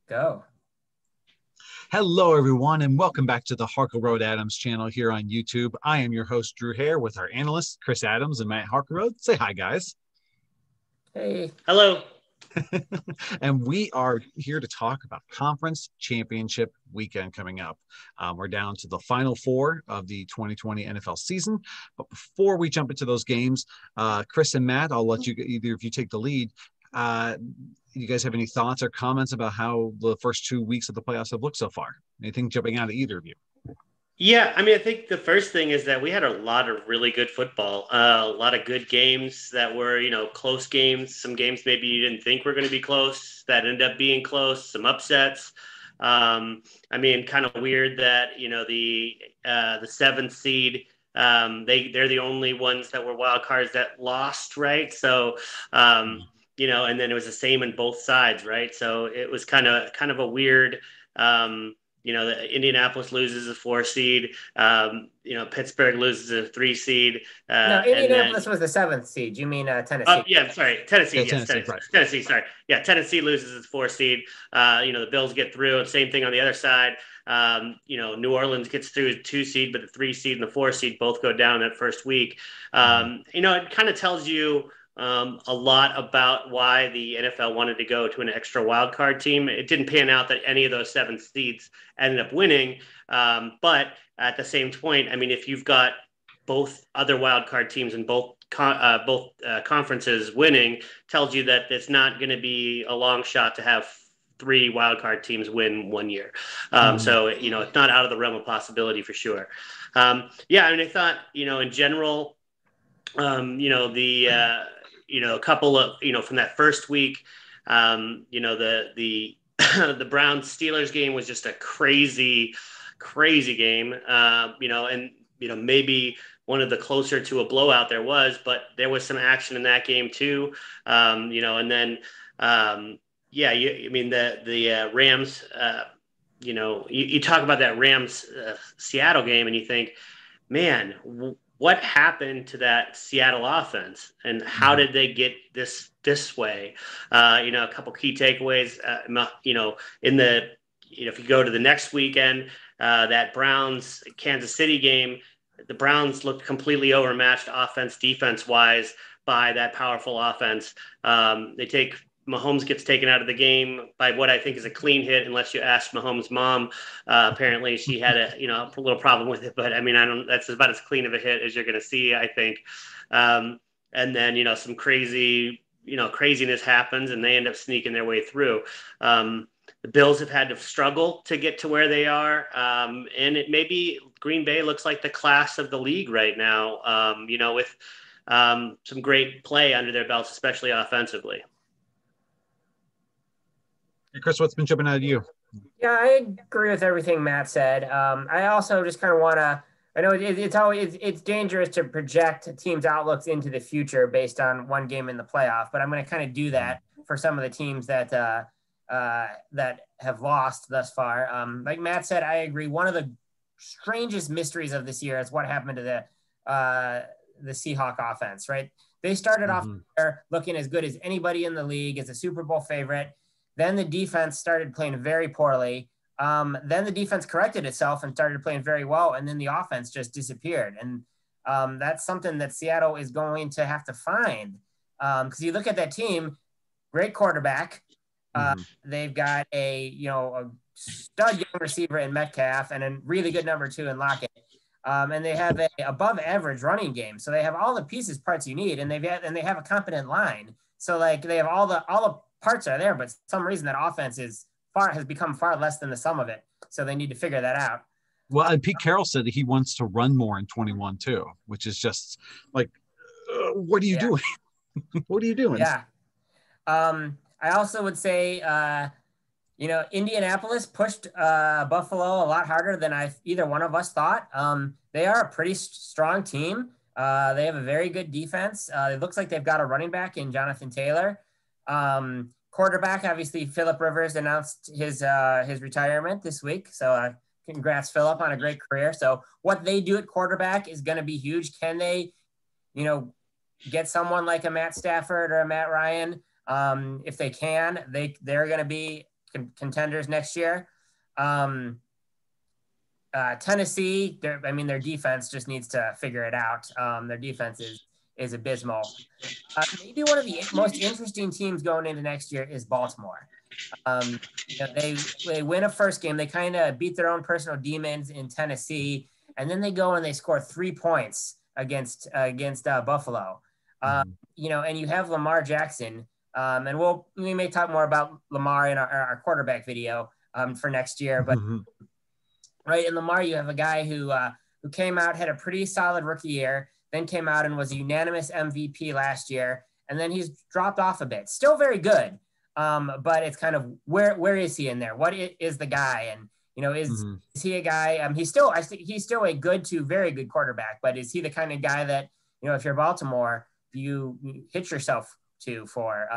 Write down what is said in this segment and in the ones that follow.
Go. Hello, everyone, and welcome back to the Harkleroad-Adams channel here on YouTube. I am your host, Drew Hare, with our analysts, Chris Adams and Matt Harkleroad. Say hi, guys. Hey. Hello. And we are here to talk about conference championship weekend coming up. We're down to the final four of the 2020 NFL season. But before we jump into those games, Chris and Matt, I'll let you either of you take the lead. You guys have any thoughts or comments about how the first 2 weeks of the playoffs have looked so far? Anything jumping out at either of you? Yeah, I mean, I think the first thing is that we had a lot of really good football, a lot of good games that were, close games. Some games maybe you didn't think were going to be close that ended up being close. Some upsets. I mean, kind of weird that the seventh seed. They're the only ones that were wild cards that lost, right? So. And then it was the same in both sides, right? So it was kind of a weird. The Indianapolis loses a 4 seed. Pittsburgh loses a 3 seed. No, Indianapolis was the 7th seed. You mean Tennessee? Yeah, sorry, Tennessee. Yeah, yes, Tennessee, right. Tennessee. Sorry, yeah, Tennessee loses its 4 seed. The Bills get through, and same thing on the other side. New Orleans gets through a 2 seed, but the 3 seed and the 4 seed both go down that first week. It kind of tells you. A lot about why the NFL wanted to go to an extra wild card team. It didn't pan out that any of those 7 seeds ended up winning. But at the same point, I mean, if you've got both other wild card teams in both conferences winning, tells you that it's not going to be a long shot to have 3 wild card teams win one year. So, it's not out of the realm of possibility for sure. I mean, I thought, in general, a couple of, from that first week, the Browns Steelers game was just a crazy game, maybe one of the closer to a blowout there was, but there was some action in that game too. And then, the Rams, you talk about that Rams Seattle game and you think, man, what happened to that Seattle offense and how did they get this way? A couple key takeaways, if you go to the next weekend, that Browns Kansas City game, the Browns looked completely overmatched defense wise by that powerful offense. Mahomes gets taken out of the game by what I think is a clean hit, unless you ask Mahomes' mom. Apparently, she had a little problem with it, but I mean, that's about as clean of a hit as you're going to see, I think. And then some craziness happens, and they end up sneaking their way through. The Bills have had to struggle to get to where they are, and maybe Green Bay looks like the class of the league right now. With some great play under their belts, especially offensively. Chris, what's been jumping out at you? Yeah, I agree with everything Matt said. I also just kind of want to, I know it's dangerous to project teams' outlooks into the future based on one game in the playoff, but I'm going to kind of do that for some of the teams that have lost thus far. Like Matt said, I agree. One of the strangest mysteries of this year is what happened to the Seahawk offense, right? They started off there looking as good as anybody in the league, as a Super Bowl favorite. Then the defense started playing very poorly. Then the defense corrected itself and started playing very well. And then the offense just disappeared. And that's something that Seattle is going to have to find. Because you look at that team, great quarterback. They've got a stud young receiver in Metcalf and a really good number 2 in Lockett. And they have a above average running game. So they have all the parts you need. And they have a competent line. So like they have all the parts are there, but for some reason that offense has become far less than the sum of it. So they need to figure that out. Well, and Pete Carroll said that he wants to run more in 21 too, which is just like, what are you doing? What are you doing? Yeah. I also would say, Indianapolis pushed Buffalo a lot harder than either one of us thought. They are a pretty strong team. They have a very good defense. It looks like they've got a running back in Jonathan Taylor. Quarterback, obviously, Phillip Rivers announced his retirement this week. So congrats, Phillip, on a great career. So what they do at quarterback is going to be huge. Can they, get someone like a Matt Stafford or a Matt Ryan? If they can, they're going to be contenders next year. Tennessee, their defense just needs to figure it out. Their defense is abysmal. Maybe one of the most interesting teams going into next year is Baltimore. They win a first game. They kind of beat their own personal demons in Tennessee, and then they go and they score 3 points against Buffalo. And you have Lamar Jackson, and we may talk more about Lamar in our quarterback video for next year. But right in Lamar, you have a guy who came out, had a pretty solid rookie year, then came out and was a unanimous MVP last year, and then he's dropped off a bit. Still very good, but it's kind of where is he in there? What is the guy? And is he a guy? He's still a good to very good quarterback, but is he the kind of guy that if you're Baltimore, you hit yourself to for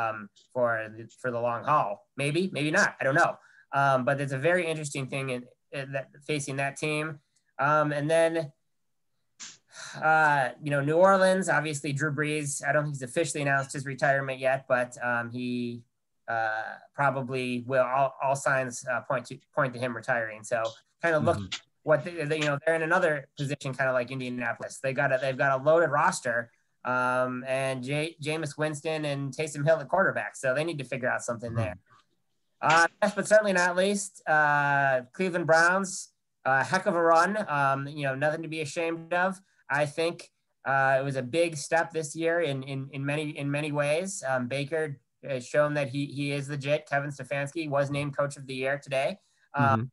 the long haul? Maybe not. I don't know. But it's a very interesting thing in facing that team. And then New Orleans, obviously Drew Brees. I don't think he's officially announced his retirement yet, but he probably will. All signs point to him retiring. So kind of look what they're in another position, kind of like Indianapolis. They've got a loaded roster, and Jameis Winston and Taysom Hill at quarterback. So they need to figure out something there. Last but certainly not least, Cleveland Browns. Heck of a run. Nothing to be ashamed of. I think it was a big step this year in many ways. Baker has shown that he is legit. Kevin Stefanski was named Coach of the Year today, in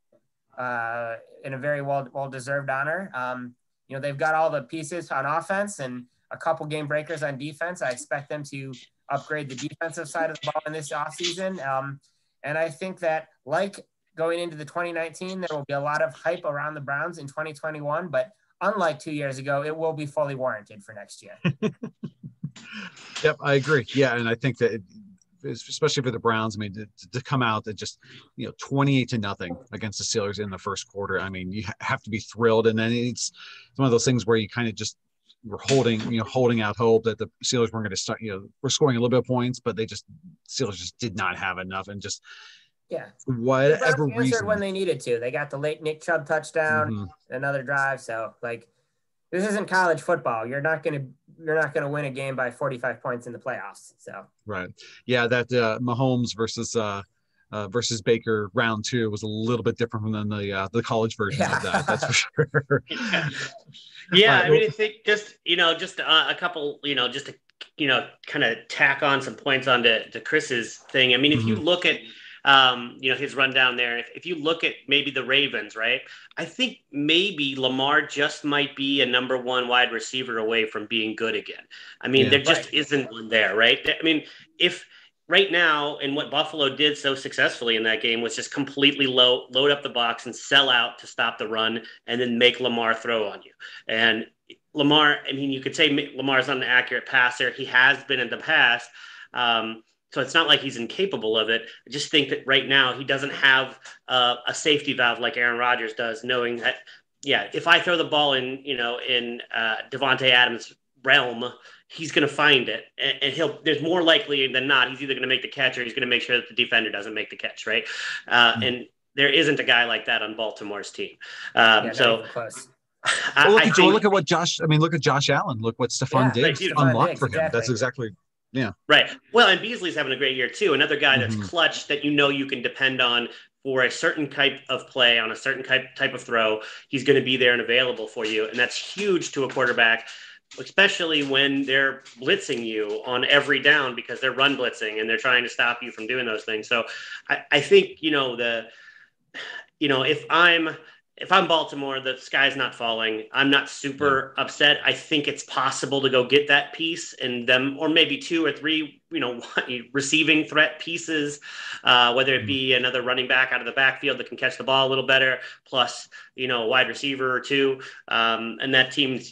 a very well-deserved honor. They've got all the pieces on offense and a couple game breakers on defense. I expect them to upgrade the defensive side of the ball in this offseason. And I think that, like going into the 2019, there will be a lot of hype around the Browns in 2021, but unlike 2 years ago, it will be fully warranted for next year. Yep, I agree. Yeah, and I think that especially for the Browns, to come out at just 28-0 against the Steelers in the first quarter, you have to be thrilled. And then it's one of those things where you kind of just were holding out hope that the Steelers weren't going to start. We're scoring a little bit of points, but Steelers just did not have enough, and just. Yeah. For whatever reason. When they needed to. They got the late Nick Chubb touchdown, another drive. So this isn't college football. You're not going to win a game by 45 points in the playoffs. So. Right. Yeah. That Mahomes versus Baker round 2 was a little bit different than the college version of that. That's for sure. Yeah. I think just a couple, just to, kind of tack on some points onto Chris's thing. If you look at, his rundown there. If you look at maybe the Ravens, right? I think maybe Lamar just might be a number 1 wide receiver away from being good again. There just isn't one there, right? If right now, and what Buffalo did so successfully in that game was just completely load up the box and sell out to stop the run and then make Lamar throw on you. And Lamar, you could say Lamar's not an accurate passer. He has been in the past. So it's not like he's incapable of it. I just think that right now he doesn't have a safety valve like Aaron Rodgers does, knowing that, if I throw the ball in Devontae Adams' realm, he's going to find it. And there's more likely than not, he's either going to make the catch or he's going to make sure that the defender doesn't make the catch, right? And there isn't a guy like that on Baltimore's team. Look at what Josh Allen. Look what Stephon Diggs unlocked for him. Exactly. That's exactly. Yeah. Right. Well, and Beasley's having a great year too. Another guy that's clutch that you can depend on for a certain type of play on a certain type of throw. He's going to be there and available for you. And that's huge to a quarterback, especially when they're blitzing you on every down because they're run blitzing and they're trying to stop you from doing those things. So I think, if I'm Baltimore, the sky's not falling. I'm not super upset. I think it's possible to go get that piece and them, or maybe 2 or 3, receiving threat pieces, whether it be another running back out of the backfield that can catch the ball a little better, plus, a wide receiver or 2. And that team's,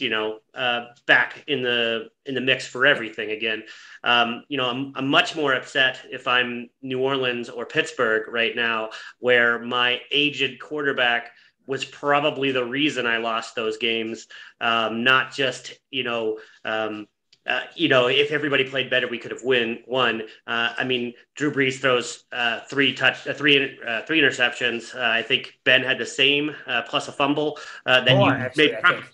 back in the mix for everything again. I'm much more upset if I'm New Orleans or Pittsburgh right now, where my aged quarterback was probably the reason I lost those games. Not just, if everybody played better, we could have won. I mean, Drew Brees throws three interceptions. I think Ben had the same plus a fumble. Then Four, you actually, made I think.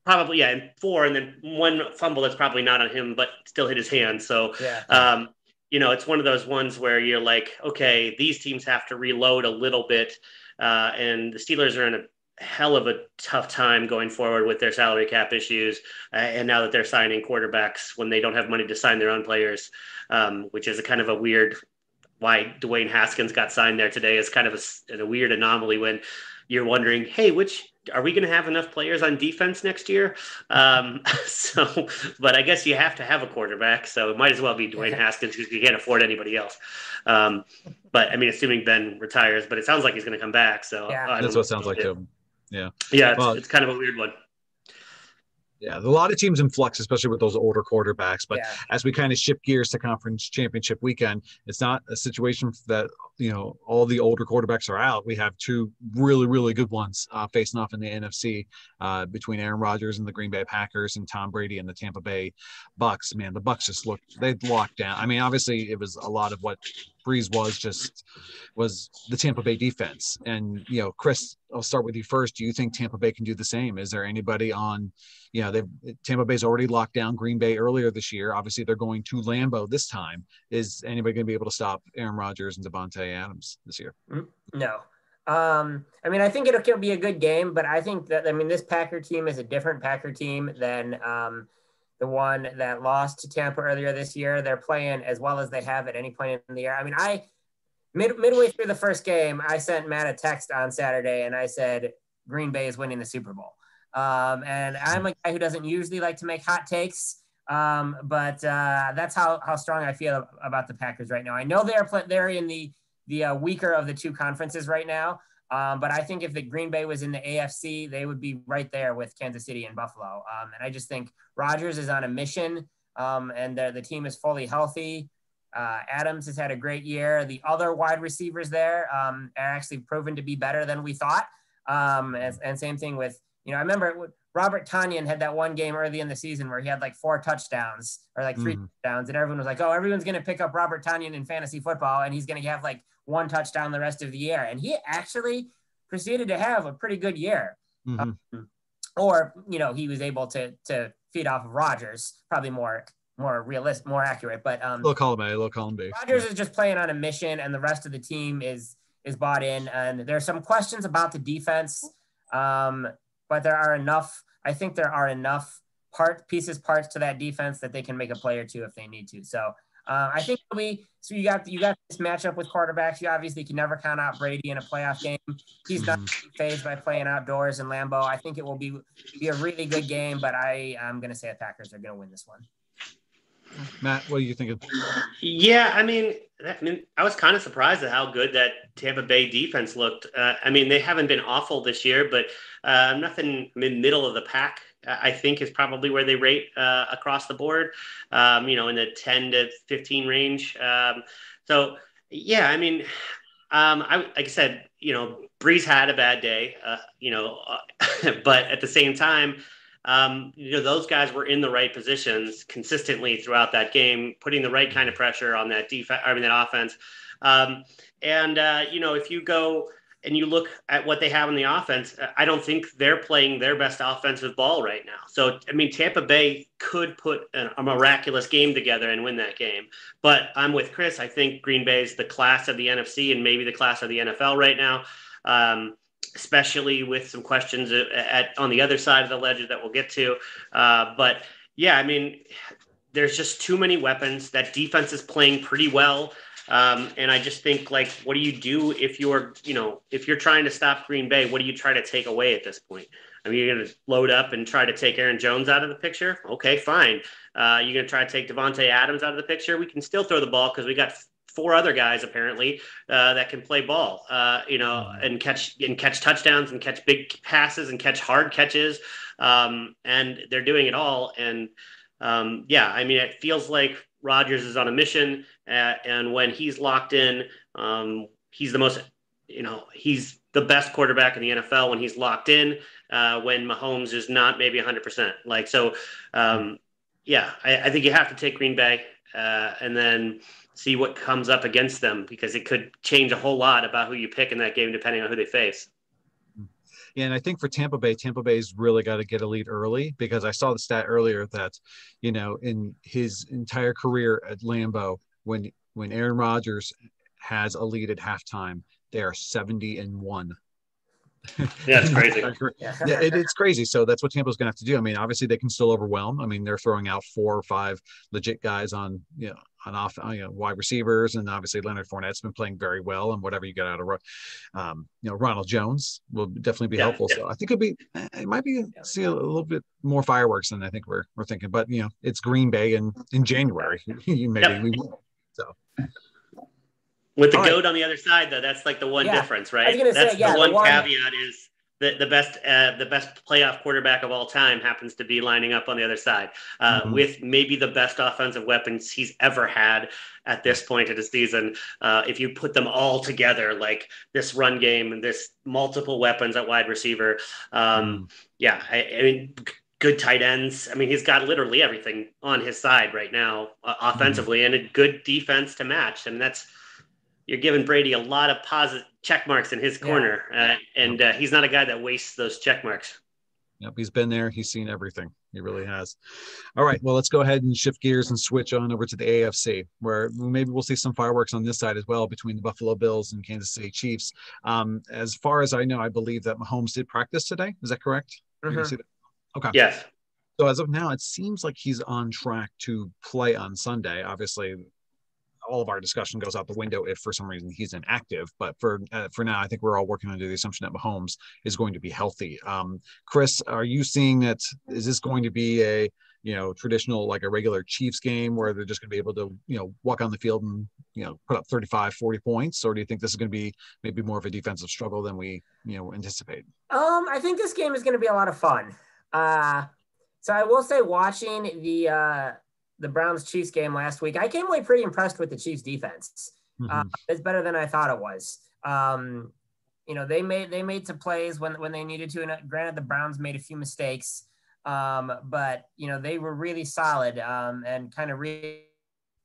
probably, yeah, and four, and then one fumble that's probably not on him, but still hit his hand. So, Yeah. it's one of those ones where you're like, okay, these teams have to reload a little bit, and the Steelers are in a hell of a tough time going forward with their salary cap issues, and now that they're signing quarterbacks when they don't have money to sign their own players, which is a kind of a weird. Why Dwayne Haskins got signed there today is kind of a weird anomaly when you're wondering, hey, are we going to have enough players on defense next year? But I guess you have to have a quarterback, so it might as well be Dwayne Haskins because you can't afford anybody else. But I mean, assuming Ben retires, but it sounds like he's going to come back. So that's what it sounds like too. Yeah. Yeah. It's kind of a weird one. Yeah, a lot of teams in flux, especially with those older quarterbacks. But as we kind of shift gears to conference championship weekend, it's not a situation that, all the older quarterbacks are out. We have two really, really good ones facing off in the NFC between Aaron Rodgers and the Green Bay Packers and Tom Brady and the Tampa Bay Bucks. Man, the Bucks they locked down. I mean, obviously it was a lot of what Breeze was the Tampa Bay defense. And, Chris, I'll start with you first. Do you think Tampa Bay can do the same? Is there anybody on, Tampa Bay's already locked down Green Bay earlier this year. Obviously they're going to Lambeau this time. Is anybody going to be able to stop Aaron Rodgers and Devontae Adams this year? No. I mean, I think it'll be a good game, but I think that, this Packer team is a different Packer team than the one that lost to Tampa earlier this year. They're playing as well as they have at any point in the year. I mean, midway through the first game, I sent Matt a text on Saturday and I said, Green Bay is winning the Super Bowl. And I'm a guy who doesn't usually like to make hot takes. But that's how strong I feel about the Packers right now. I know they're in the weaker of the two conferences right now. But I think if the Green Bay was in the AFC, they would be right there with Kansas City and Buffalo. And I just think Rodgers is on a mission, and the team is fully healthy. Adams has had a great year. The other wide receivers there are actually proven to be better than we thought. And same thing with, I remember Robert Tonyan had that one game early in the season where he had like 4 touchdowns or like 3 touchdowns, and everyone was like, oh, everyone's going to pick up Robert Tonyan in fantasy football and he's going to have like 1 touchdown the rest of the year. And he actually proceeded to have a pretty good year. Or, he was able to feed off of Rodgers, probably more realistic, more accurate, but little column B. Rodgers is just playing on a mission, and the rest of the team is bought in. And there's some questions about the defense, but there are enough parts to that defense that they can make a play or two if they need to. So I think you got this matchup with quarterbacks. You obviously can never count out Brady in a playoff game. He's not phased by playing outdoors in Lambeau. I think it will be a really good game, but I'm going to say the Packers are going to win this one. Matt, what do you think? Yeah, I mean, I was kind of surprised at how good that Tampa Bay defense looked. They haven't been awful this year, but nothing middle of the pack, I think, is probably where they rate across the board, in the 10 to 15 range. So, yeah, like I said, Breeze had a bad day, but at the same time, those guys were in the right positions consistently throughout that game, putting the right kind of pressure on that that offense. If you go and you look at what they have in the offense, I don't think they're playing their best offensive ball right now. So, Tampa Bay could put a miraculous game together and win that game. But I'm with Chris. I think Green Bay is the class of the NFC and maybe the class of the NFL right now. Especially with some questions on the other side of the ledger that we'll get to. But yeah, there's just too many weapons. That defense is playing pretty well. And I just think, what do you do if you're trying to stop Green Bay? What do you try to take away at this point? You're going to load up and try to take Aaron Jones out of the picture? Okay, fine. You're going to try to take Devontae Adams out of the picture? We can still throw the ball because we got 4 other guys apparently that can play ball, and catch touchdowns and catch big passes and catch hard catches. And they're doing it all. And it feels like Rodgers is on a mission, and when he's locked in, he's the most, he's the best quarterback in the NFL when he's locked in, when Mahomes is not maybe 100%. Yeah, I think you have to take Green Bay and then see what comes up against them, because it could change a whole lot about who you pick in that game depending on who they face. Yeah, and I think for Tampa's really got to get a lead early, because I saw the stat earlier that, in his entire career at Lambeau, when Aaron Rodgers has a lead at halftime, they are 70-1. Yeah, it's crazy. Yeah, it's crazy. So that's what Tampa's going to have to do. I mean, obviously they can still overwhelm. I mean, they're throwing out 4 or 5 legit guys on wide receivers, and obviously Leonard Fournette's been playing very well. And whatever you get out of, Ronald Jones will definitely be helpful. So I think it might be see a little bit more fireworks than I think we're thinking. But it's Green Bay in January. We will. So. With the GOAT on the other side, though, that's like the one difference, right? That's the one caveat is that the best playoff quarterback of all time happens to be lining up on the other side with maybe the best offensive weapons he's ever had at this point of the season. If you put them all together, like this run game and this multiple weapons at wide receiver, I mean, good tight ends. I mean, he's got literally everything on his side right now offensively, and a good defense to match. And you're giving Brady a lot of positive check marks in his corner, and he's not a guy that wastes those check marks. Yep, he's been there. He's seen everything. He really has. All right, well, let's go ahead and shift gears and switch on over to the AFC, where maybe we'll see some fireworks on this side as well between the Buffalo Bills and Kansas City Chiefs. As far as I know, I believe that Mahomes did practice today. Is that correct? Mm-hmm. Okay. Yes. So as of now, it seems like he's on track to play on Sunday. Obviously, all of our discussion goes out the window if for some reason he's inactive. But for now, I think we're all working under the assumption that Mahomes is going to be healthy. Chris, are you seeing that? Is this going to be a traditional, like a regular Chiefs game where they're just going to be able to walk on the field and put up 35, 40 points, or do you think this is going to be maybe more of a defensive struggle than we anticipate? I think this game is going to be a lot of fun. So I will say, watching the Browns-Chiefs game last week, I came away pretty impressed with the Chiefs defense. It's better than I thought it was. They made some plays when they needed to, and granted the Browns made a few mistakes, but they were really solid and kind of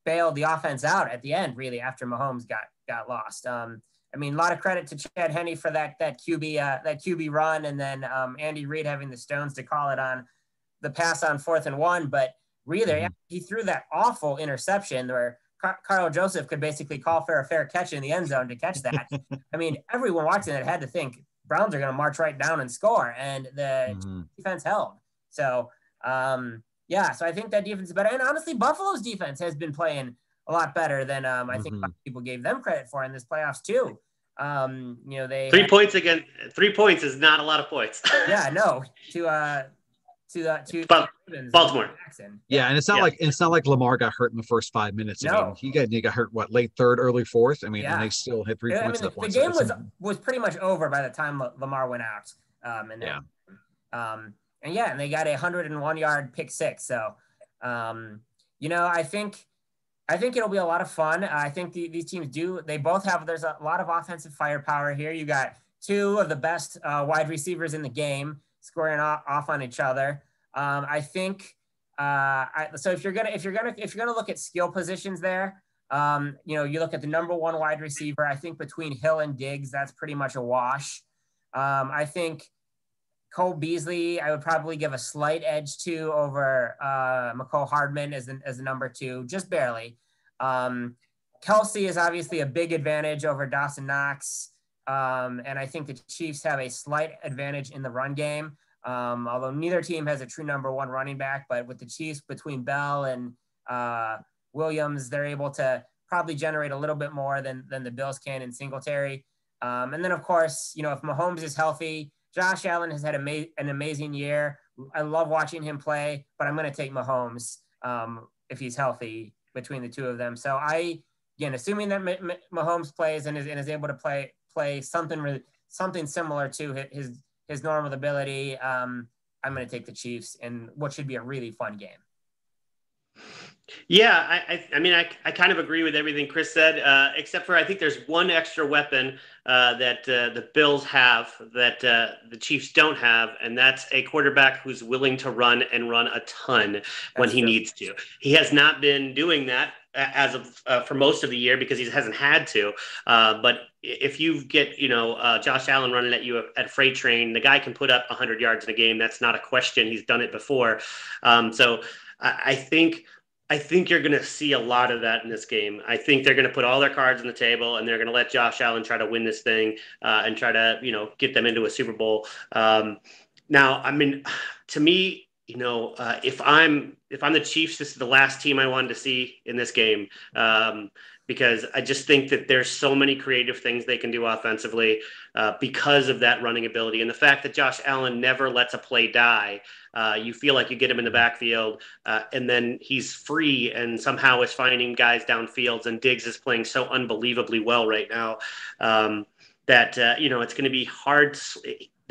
bailed the offense out at the end, really, after Mahomes got lost. I mean, a lot of credit to Chad Henne for that QB run, and then Andy Reid having the stones to call it on the pass on 4th and 1, but really, he threw that awful interception where Carl Joseph could basically call for a fair catch in the end zone to catch that. I mean, everyone watching it had to think Browns are going to march right down and score, and the defense held. So, so I think that defense is better. And honestly, Buffalo's defense has been playing a lot better than I think people gave them credit for in this playoffs too. They 3 points again. 3 points is not a lot of points. Yeah, no, to Baltimore. Yeah, and it's not like Lamar got hurt in the first 5 minutes. No. I mean, he got hurt late third, early fourth. I mean, and they still hit 3 points. The game was pretty much over by the time Lamar went out. And they got a 101-yard pick six. So, I think it'll be a lot of fun. I think these teams there's a lot of offensive firepower here. You got 2 of the best wide receivers in the game scoring off on each other. I think so if you're gonna look at skill positions there, you look at the number 1 wide receiver. I think between Hill and Diggs, that's pretty much a wash. I think Cole Beasley, I would probably give a slight edge to over McCole Hardman as the number 2, just barely. Kelsey is obviously a big advantage over Dawson Knox. And I think the Chiefs have a slight advantage in the run game. Although neither team has a true number 1 running back, but with the Chiefs between Bell and Williams, they're able to probably generate a little bit more than the Bills can in Singletary. And then of course, if Mahomes is healthy, Josh Allen has had an amazing year. I love watching him play, but I'm going to take Mahomes if he's healthy between the 2 of them. So assuming that Mahomes plays and is able to play something similar to his normal ability, I'm going to take the Chiefs in what should be a really fun game. Yeah, I mean, I kind of agree with everything Chris said, except for I think there's one extra weapon that the Bills have that the Chiefs don't have, and that's a quarterback who's willing to run and run a ton when he needs to. He has not been doing that as of for most of the year because he hasn't had to. But if you get Josh Allen running at you at freight train, the guy can put up 100 yards in a game. That's not a question. He's done it before. So I think you're going to see a lot of that in this game. I think they're going to put all their cards on the table and they're going to let Josh Allen try to win this thing and try to, get them into a Super Bowl. Now, I mean, to me, if I'm the Chiefs, this is the last team I wanted to see in this game because I just think that there's so many creative things they can do offensively because of that running ability and the fact that Josh Allen never lets a play die. You feel like you get him in the backfield and then he's free and somehow is finding guys downfields, and Diggs is playing so unbelievably well right now that, it's going to be hard.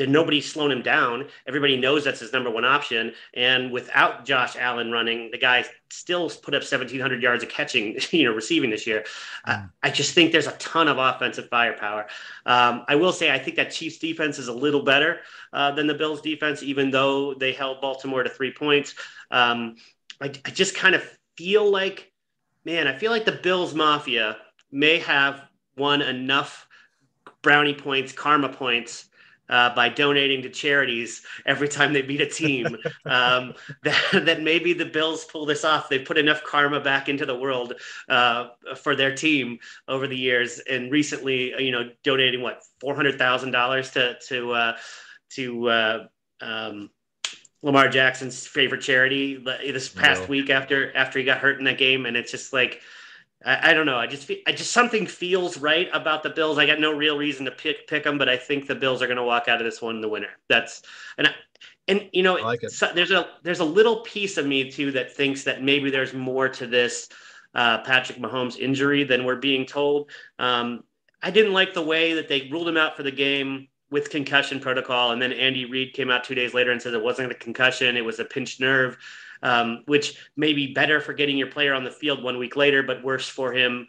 Nobody's slowing him down. Everybody knows that's his number one option. And without Josh Allen running, the guy still put up 1,700 yards of catching, receiving this year. I just think there's a ton of offensive firepower. I will say I think that Chiefs defense is a little better than the Bills defense, even though they held Baltimore to 3 points. I just kind of feel like, the Bills Mafia may have won enough brownie points, karma points, by donating to charities every time they beat a team, that maybe the Bills pull this off. They put enough karma back into the world for their team over the years, and recently, donating $400,000 to Lamar Jackson's favorite charity this past week after he got hurt in that game, and it's just like. I don't know. I just something feels right about the Bills. I got no real reason to pick them, but I think the Bills are going to walk out of this one the winner. I like it. So there's a little piece of me too that thinks that maybe there's more to this Patrick Mahomes injury than we're being told. I didn't like the way that they ruled him out for the game with concussion protocol, and then Andy Reid came out 2 days later and said it wasn't a concussion, it was a pinched nerve. Which may be better for getting your player on the field 1 week later, but worse for him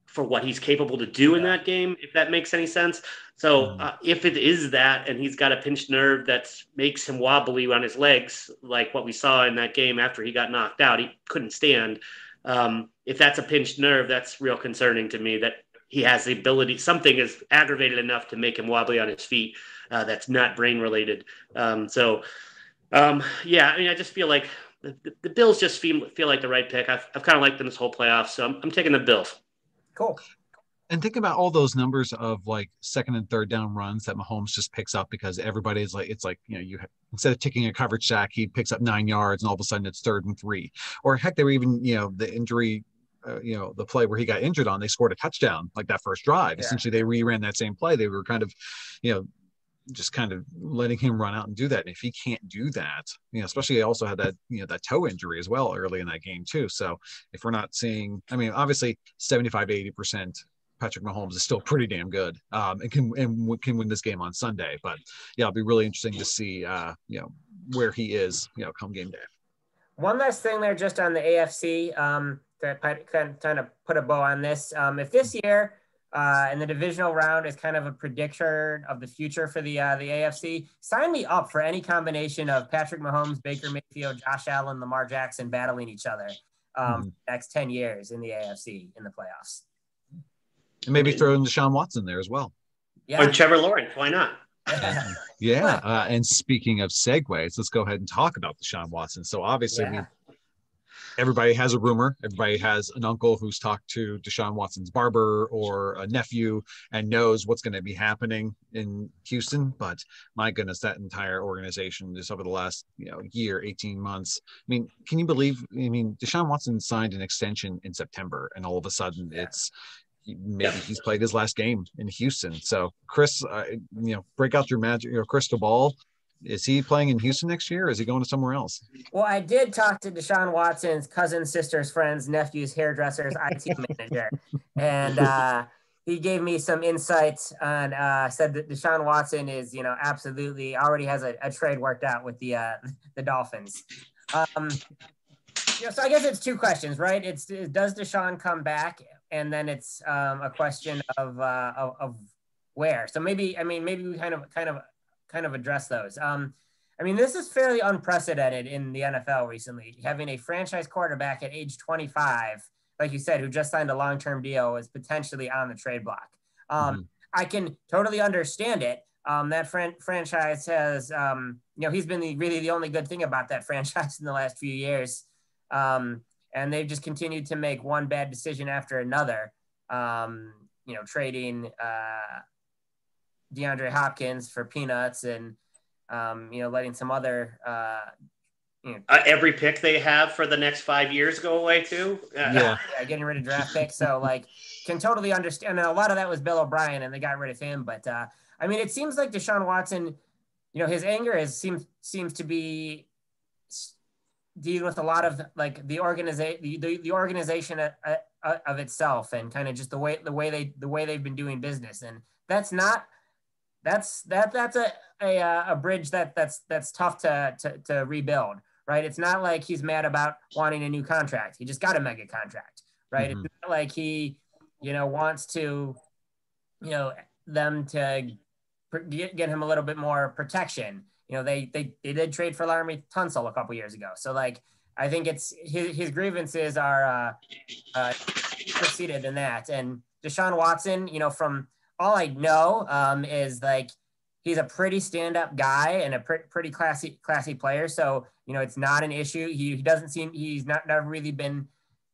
for what he's capable to do in that game, if that makes any sense. So if it is that, and he's got a pinched nerve that makes him wobbly on his legs, like what we saw in that game after he got knocked out, he couldn't stand. If that's a pinched nerve, that's real concerning to me, that he has the ability, something is aggravated enough to make him wobbly on his feet. That's not brain related. I just feel like the Bills just feel like the right pick. I've kind of liked them this whole playoff, so I'm taking the Bills. Cool. And think about all those numbers of like second and third down runs that Mahomes just picks up because everybody is like, it's like, instead of taking a coverage sack, he picks up 9 yards and all of a sudden it's 3rd and 3. Or heck, they were even, the injury, the play where he got injured on, they scored a touchdown like that first drive. Yeah. Essentially, they reran that same play. They were kind of, just kind of letting him run out and do that. And if he can't do that, especially he also had that, that toe injury as well early in that game too. So if we're not seeing, obviously 75 to 80%, Patrick Mahomes is still pretty damn good and can win this game on Sunday. But yeah, it'll be really interesting to see, where he is, come game day. One last thing there, just on the AFC, to kind of put a bow on this. If this year, and the divisional round is kind of a predictor of the future for the AFC. Sign me up for any combination of Patrick Mahomes, Baker Mayfield, Josh Allen, Lamar Jackson battling each other next 10 years in the AFC in the playoffs. And maybe throw in Deshaun Watson there as well. Yeah. Or Trevor Lawrence. Why not? And speaking of segues, let's go ahead and talk about Deshaun Watson. So obviously, everybody has a rumor. Everybody has an uncle who's talked to Deshaun Watson's barber or a nephew and knows what's going to be happening in Houston. But my goodness, that entire organization just over the last year, 18 months. Can you believe? Deshaun Watson signed an extension in September, and all of a sudden he's played his last game in Houston. So Chris, break out your magic, your crystal ball. Is he playing in Houston next year, or is he going to somewhere else? Well, I did talk to Deshaun Watson's cousin, sister's, friends, nephew's, hairdresser's IT manager, and he gave me some insights on, said that Deshaun Watson is, absolutely already has a trade worked out with the Dolphins. So I guess it's two questions, right? Does Deshaun come back, and then it's a question of where. So maybe we kind of address those. This is fairly unprecedented in the NFL recently. Having a franchise quarterback at age 25, like you said, who just signed a long-term deal, is potentially on the trade block. I can totally understand it. That franchise has, he's been really the only good thing about that franchise in the last few years. And they've just continued to make one bad decision after another, trading DeAndre Hopkins for peanuts and, letting some other, every pick they have for the next 5 years go away too. Getting rid of draft picks. So can totally understand. And a lot of that was Bill O'Brien, and they got rid of him. But it seems like Deshaun Watson, his anger seems to be dealing with a lot of the organization of itself, and kind of just the way they've been doing business. And that's a bridge that's tough to rebuild. Right. It's not like he's mad about wanting a new contract. He just got a mega contract. Right. It's not like he, wants to, them to get him a little bit more protection. They did trade for Laramie Tunsil a couple years ago. So I think it's his grievances are proceeded in that. And Deshaun Watson, from all I know, is he's a pretty stand-up guy and a pretty classy player. So, it's not an issue. He's never really been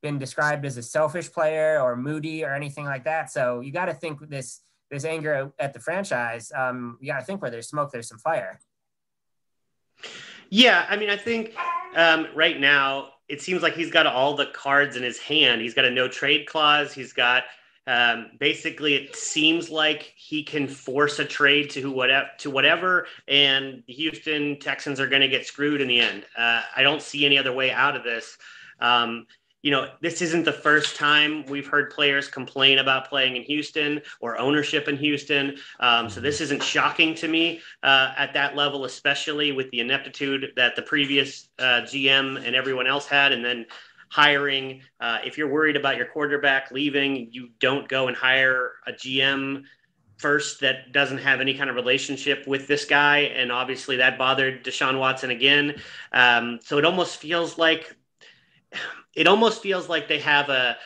described as a selfish player or moody or anything like that. So you got to think this anger at the franchise, you got to think where there's smoke, there's some fire. Yeah. I think right now it seems like he's got all the cards in his hand. He's got a no trade clause. He's got, basically it seems like he can force a trade to whatever, and the Houston Texans are going to get screwed in the end. I don't see any other way out of this. This isn't the first time we've heard players complain about playing in Houston or ownership in Houston. So this isn't shocking to me at that level, especially with the ineptitude that the previous GM and everyone else had. And then hiring, if you're worried about your quarterback leaving, you don't go and hire a GM first that doesn't have any kind of relationship with this guy. And obviously that bothered Deshaun Watson again. So it almost feels like they have a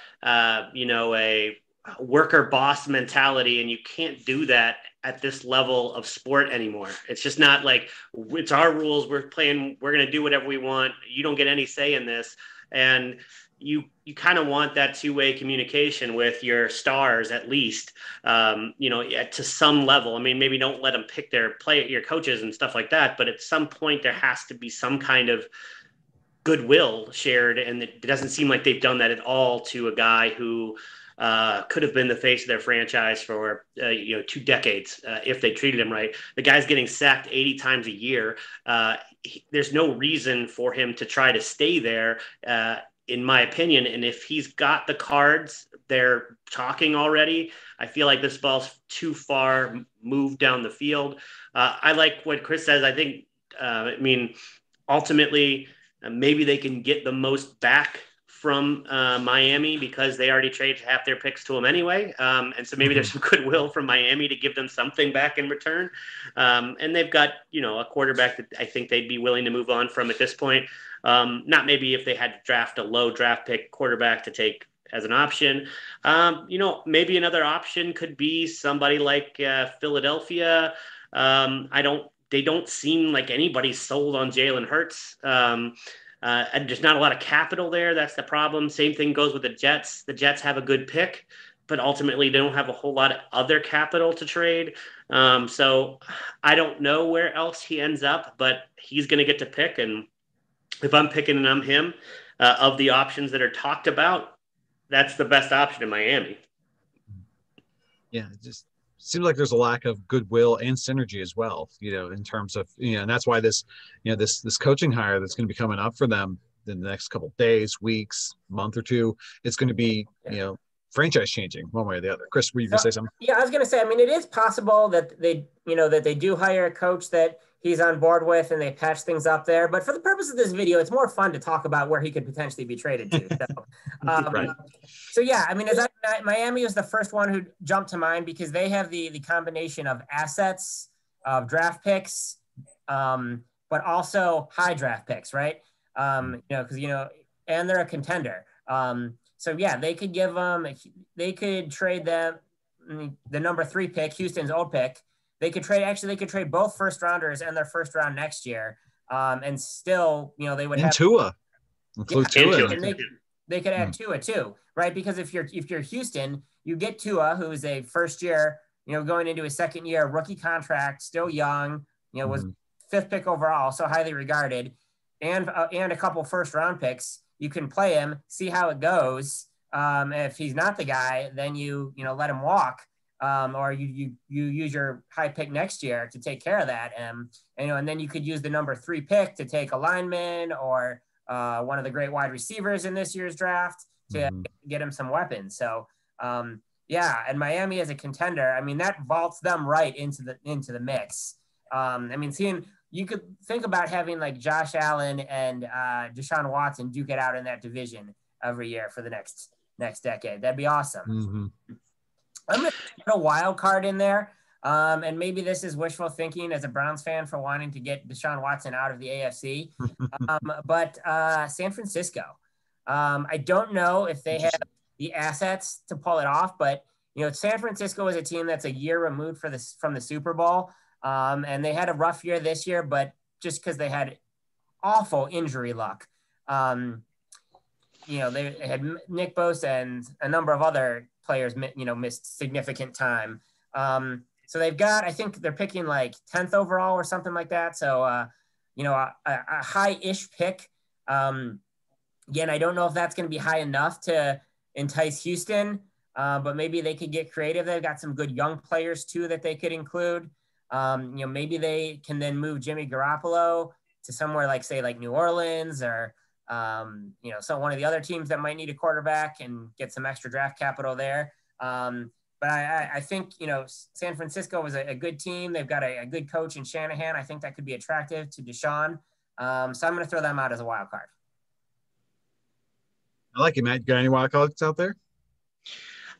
worker boss mentality, and you can't do that at this level of sport anymore. It's just not like it's our rules. We're going to do whatever we want. You don't get any say in this. And you kind of want that two-way communication with your stars, at least, to some level. Maybe don't let them pick your coaches and stuff like that. But at some point there has to be some kind of goodwill shared. And it doesn't seem like they've done that at all to a guy who could have been the face of their franchise for 2 decades if they treated him right. The guy's getting sacked 80 times a year. There's no reason for him to try to stay there, in my opinion. And if he's got the cards, they're talking already. I feel like this ball's too far moved down the field. I like what Chris says. I think, ultimately, maybe they can get the most back from Miami because they already traded half their picks to him anyway. And so maybe there's some goodwill from Miami to give them something back in return. And they've got, a quarterback that I think they'd be willing to move on from at this point. Not maybe if they had to draft a low draft pick quarterback to take as an option. Maybe another option could be somebody like Philadelphia. They don't seem like anybody's sold on Jalen Hurts. And there's not a lot of capital there. That's the problem. Same thing goes with the Jets. The Jets have a good pick, but ultimately they don't have a whole lot of other capital to trade. So I don't know where else he ends up, but he's going to get to pick. And if I'm picking and I'm him, of the options that are talked about, that's the best option in Miami. Yeah, it just seems like there's a lack of goodwill and synergy as well, in terms of, and that's why this coaching hire that's going to be coming up for them in the next couple of days, weeks, month or two, it's going to be, franchise changing one way or the other. Chris, were you going to say something? Yeah, I was going to say, I mean, it is possible that they do hire a coach that he's on board with and they patch things up there. But for the purpose of this video, it's more fun to talk about where he could potentially be traded to. So, Right. So yeah, I mean, Miami was the first one who jumped to mind because they have the combination of assets, of draft picks, but also high draft picks, right? And they're a contender. So yeah, they could trade them the number 3 pick, Houston's old pick. They could trade both first rounders and their first round next year. And still, they would have Tua. Include Tua. And they could add Tua too, right? Because if you're Houston, you get Tua, who is a first year, going into his second year, rookie contract, still young, was 5th pick overall, so highly regarded, and a couple first round picks. You can play him, see how it goes. If he's not the guy, then you let him walk, or you use your high pick next year to take care of that, and then you could use the number 3 pick to take a lineman or one of the great wide receivers in this year's draft to get him some weapons. So yeah, and Miami as a contender, I mean, that vaults them right into the mix. I mean, you could think about having like Josh Allen and Deshaun Watson duke it out in that division every year for the next decade. That'd be awesome. I'm going to put a wild card in there. And maybe this is wishful thinking as a Browns fan for wanting to get Deshaun Watson out of the AFC. But San Francisco, I don't know if they have the assets to pull it off, but San Francisco is a team that's a year removed from the Super Bowl. And they had a rough year this year, but just because they had awful injury luck. They had Nick Bosa and a number of other players, missed significant time. So they've got, I think they're picking like 10th overall or something like that. So, a high-ish pick. Again, I don't know if that's going to be high enough to entice Houston, but maybe they could get creative. They've got some good young players too that they could include. Maybe they can then move Jimmy Garoppolo to somewhere like, say, like New Orleans or, so one of the other teams that might need a quarterback and get some extra draft capital there. But I think, San Francisco was a good team. They've got a good coach in Shanahan. I think that could be attractive to Deshaun. So I'm going to throw them out as a wild card. I like it, Matt. Got any wild cards out there?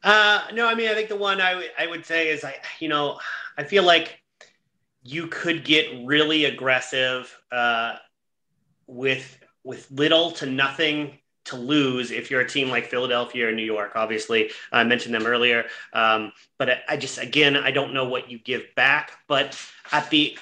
No, I mean, I think the one I would say is, I feel like you could get really aggressive with little to nothing to lose if you're a team like Philadelphia or New York. Obviously, I mentioned them earlier, but I don't know what you give back. But at the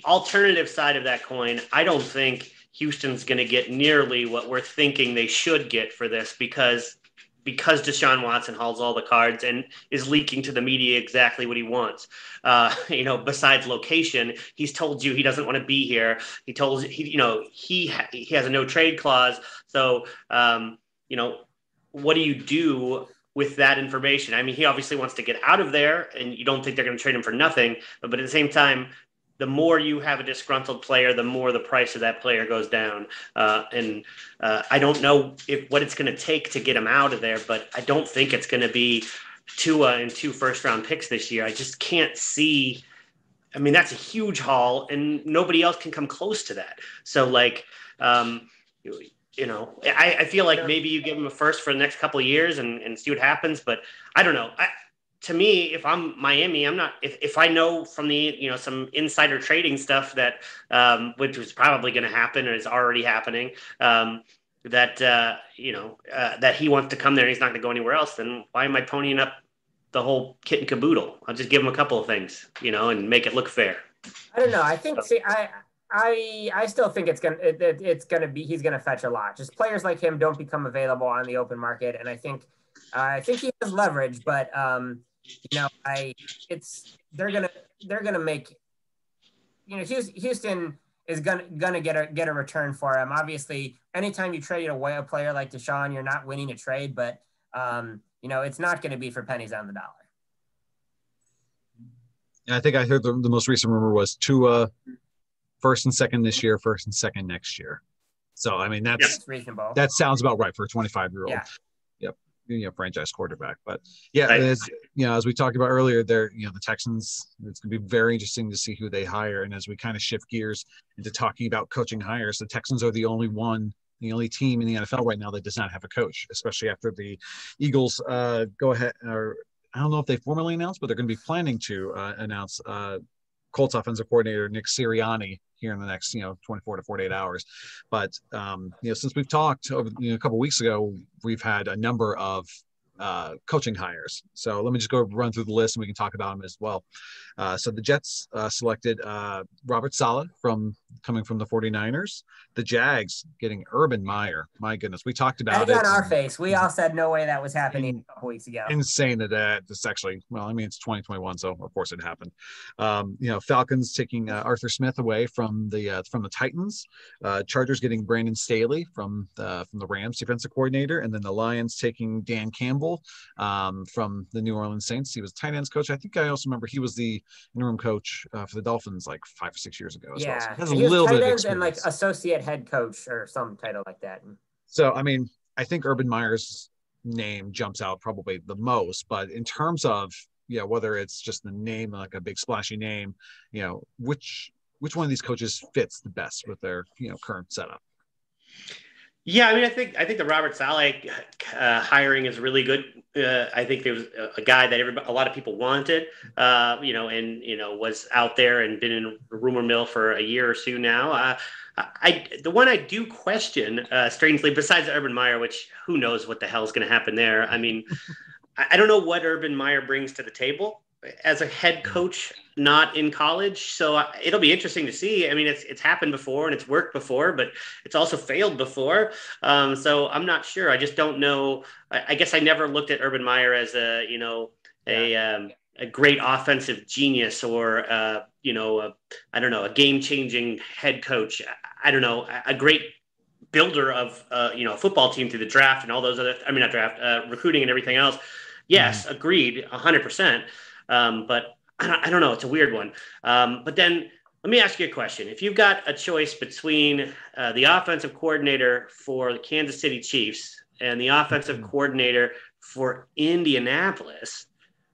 alternative side of that coin, I don't think Houston's going to get nearly what we're thinking they should get for this because Deshaun Watson holds all the cards and is leaking to the media exactly what he wants. Besides location, he's told you he doesn't want to be here. He has a no trade clause. So, what do you do with that information? I mean, he obviously wants to get out of there, and you don't think they're going to trade him for nothing. But at the same time, the more you have a disgruntled player, the more the price of that player goes down. I don't know what it's going to take to get him out of there, but I don't think it's going to be Tua and 2 first-round picks this year. I just can't see. I mean, that's a huge haul, and nobody else can come close to that. So, I feel like maybe you give him a first for the next couple of years and see what happens, but I don't know. To me, if I'm Miami, I'm not. If I know from the some insider trading stuff that which was probably going to happen or is already happening, that he wants to come there and he's not going to go anywhere else, then why am I ponying up the whole kit and caboodle? I'll just give him a couple of things, and make it look fair. I don't know. I think I still think he's gonna fetch a lot. Just players like him don't become available on the open market, and I think he has leverage, but they're gonna make Houston is gonna get a return for him. Obviously, anytime you trade away a player like Deshaun, you're not winning a trade, but it's not going to be for pennies on the dollar. Yeah, I think I heard the most recent rumor was Tua first and second this year, first and second next year. So I mean that's reasonable. That sounds about right for a 25-year-old. Yeah. Yep. franchise quarterback. But yeah, as as we talked about earlier, the Texans, it's going to be very interesting to see who they hire. And as we kind of shift gears into talking about coaching hires, the Texans are the only team in the NFL right now that does not have a coach, especially after the Eagles go ahead, or I don't know if they formally announced, but they're going to be planning to announce Colts offensive coordinator Nick Sirianni here in the next 24 to 48 hours. But since we've talked over a couple of weeks ago, we've had a number of coaching hires. So let me just go run through the list and we can talk about them as well. So the Jets selected Robert Saleh coming from the 49ers. The Jags getting Urban Meyer. My goodness, we talked about it. On our face. We all said no way that was happening a couple weeks ago. Insane that this actually, it's 2021, so of course it happened. Falcons taking Arthur Smith away from the Titans. Chargers getting Brandon Staley from the Rams defensive coordinator, and then the Lions taking Dan Campbell from the New Orleans Saints. He was tight ends coach. I think I also remember he was the interim coach for the Dolphins like 5 or 6 years ago as well. So he has a little bit of experience. And like associate head coach or some title like that. So I think Urban Meyer's name jumps out probably the most, but in terms of whether it's just the name, like a big splashy name, which one of these coaches fits the best with their current setup? Yeah, I think the Robert Saleh hiring is really good. I think there was a guy that a lot of people wanted, was out there and been in a rumor mill for a year or two now. The one I do question, strangely, besides Urban Meyer, which who knows what the hell is going to happen there. I don't know what Urban Meyer brings to the table as a head coach, not in college. So it'll be interesting to see. It's happened before and it's worked before, but it's also failed before. So I'm not sure. I just don't know. I guess I never looked at Urban Meyer as a great offensive genius or, a game-changing head coach. I don't know, a great builder of, a football team through the draft and all those other, not draft, recruiting and everything else. Yes, agreed, 100%. But I don't know. It's a weird one. But then let me ask you a question. If you've got a choice between the offensive coordinator for the Kansas City Chiefs and the offensive coordinator for Indianapolis,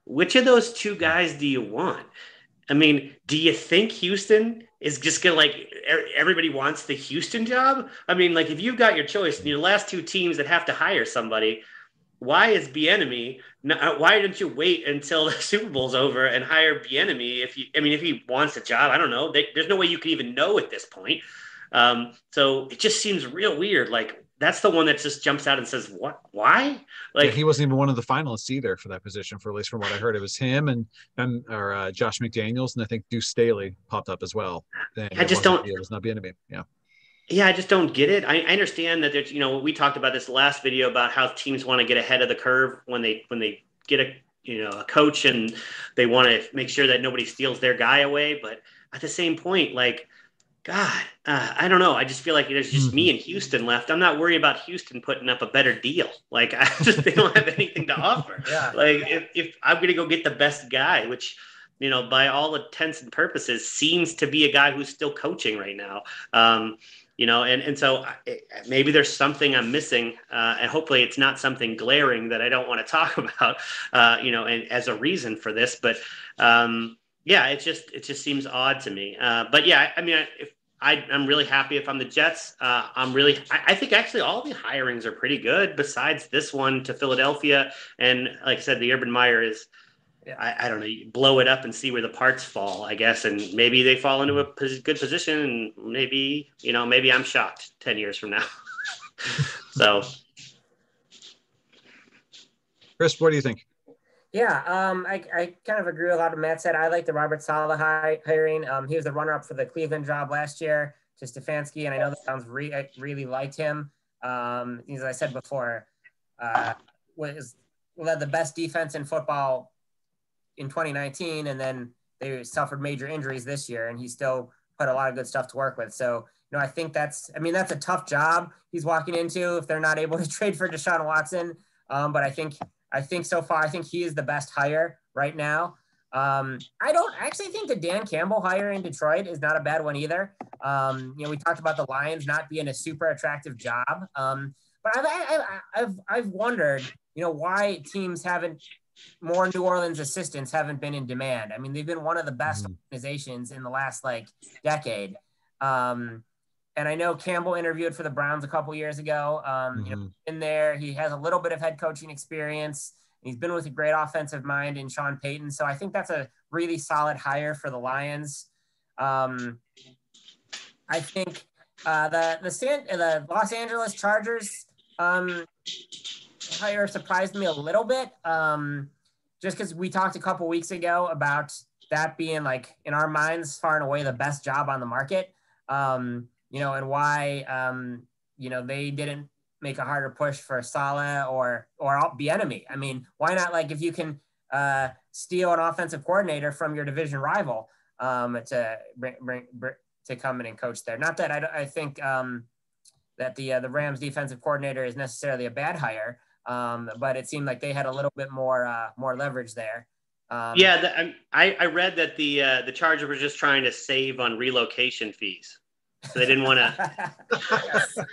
which of those two guys do you want? Do you think Houston is just going to everybody wants the Houston job? If you've got your choice and your last two teams that have to hire somebody, why is Bieniemy? Why didn't you wait until the Super Bowl's over and hire Bieniemy? If he wants a job, I don't know. There's no way you can even know at this point. So it just seems real weird. That's the one that just jumps out and says, "What? Why?" He wasn't even one of the finalists either for that position. For at least from what I heard, it was him and Josh McDaniels, and I think Deuce Staley popped up as well. I just don't. It was not Bieniemy. Yeah. Yeah, I just don't get it. I understand that there's, we talked about this last video about how teams want to get ahead of the curve when they get a coach and they want to make sure that nobody steals their guy away. But at the same point, God, I don't know. I just feel like there's just me and Houston left. I'm not worried about Houston putting up a better deal. They don't have anything to offer. Yeah. If I'm going to go get the best guy, which, by all intents and purposes seems to be a guy who's still coaching right now. And so maybe there's something I'm missing, and hopefully it's not something glaring that I don't want to talk about, and as a reason for this. But it just seems odd to me. But yeah, I'm really happy if I'm the Jets. I think actually all the hirings are pretty good besides this one to Philadelphia. And like I said, the Urban Meyer is. Yeah. I don't know, you blow it up and see where the parts fall, I guess. And maybe they fall into a good position and maybe I'm shocked 10 years from now. So. Chris, what do you think? Yeah, I kind of agree with a lot of Matt said. I like the Robert Saleh hiring. He was the runner-up for the Cleveland job last year to Stefanski, and I know the Browns really liked him. As I said before, led the best defense in football in 2019, and then they suffered major injuries this year, and he still put a lot of good stuff to work with. So, I think that's a tough job he's walking into if they're not able to trade for Deshaun Watson. But I think so far, I think he is the best hire right now. I don't actually think the Dan Campbell hire in Detroit is not a bad one either. We talked about the Lions not being a super attractive job. But I've wondered, why teams more New Orleans assistants haven't been in demand. I mean, they've been one of the best organizations in the last decade. And I know Campbell interviewed for the Browns a couple years ago. In there, he has a little bit of head coaching experience. He's been with a great offensive mind in Sean Payton. So I think that's a really solid hire for the Lions. I think the Los Angeles Chargers hire surprised me a little bit, just because we talked a couple weeks ago about that being in our minds far and away the best job on the market. And why, they didn't make a harder push for Saleh or Bieniemy. I mean, why not? If you can steal an offensive coordinator from your division rival to come in and coach there. Not that I think that the Rams defensive coordinator is necessarily a bad hire, but it seemed like they had a little bit more leverage there. I read that the Chargers were just trying to save on relocation fees. So they didn't want to.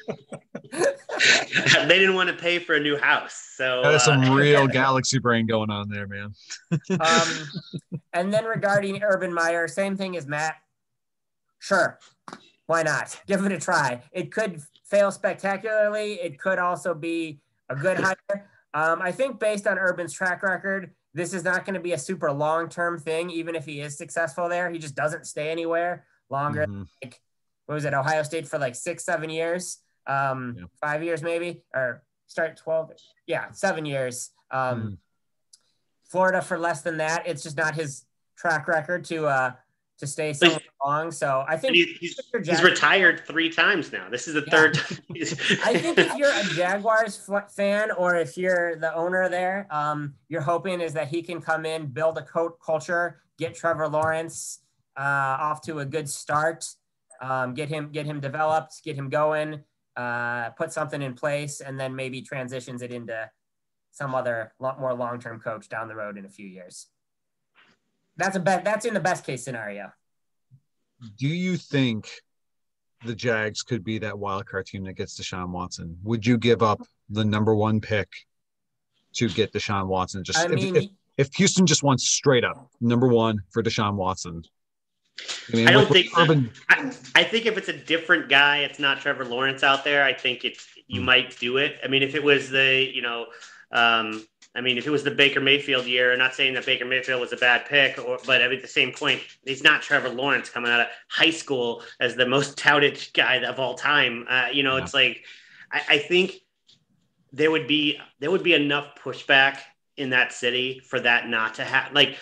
They didn't want to pay for a new house. So that's some real galaxy brain going on there, man. And then regarding Urban Meyer, same thing as Matt. Sure, why not? Give it a try. It could fail spectacularly. It could also be a good hire. I think based on Urban's track record, this is not going to be a super long-term thing. Even if he is successful there, he just doesn't stay anywhere longer. What was it, Ohio State for 6-7 years, 5 years maybe, or start 12. Yeah, 7 years. Florida for less than that. It's just not his track record to stay so long. So I think he's retired 3 times now. This is the third time. I think if you're a Jaguars fan or if you're the owner there, you're hoping is that he can come in, build a culture, get Trevor Lawrence off to a good start. Get him developed, get him going, put something in place, and then maybe transitions it into some other more long-term coach down the road in a few years. That's in the best case scenario. Do you think the Jags could be that wild card team that gets Deshaun Watson? Would you give up the number 1 pick to get Deshaun Watson? If Houston just wants straight up number 1 for Deshaun Watson. I don't think so. I think if it's a different guy, it's not Trevor Lawrence out there, I think you might do it. I mean, if it was if it was the Baker Mayfield year, I'm not saying that Baker Mayfield was a bad pick, but at the same point, he's not Trevor Lawrence coming out of high school as the most touted guy of all time. It's I think there would be enough pushback in that city for that not to happen.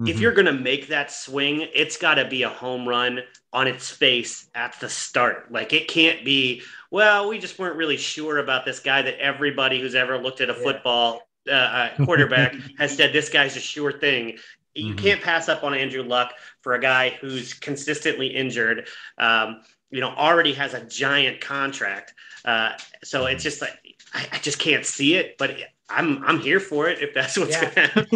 If you're going to make that swing, it's got to be a home run on its face at the start. It can't be, well, we just weren't really sure about this guy that everybody who's ever looked at a football quarterback has said this guy's a sure thing. You can't pass up on Andrew Luck for a guy who's consistently injured, already has a giant contract. So it's just I just can't see it, but I'm here for it if that's what's going to happen.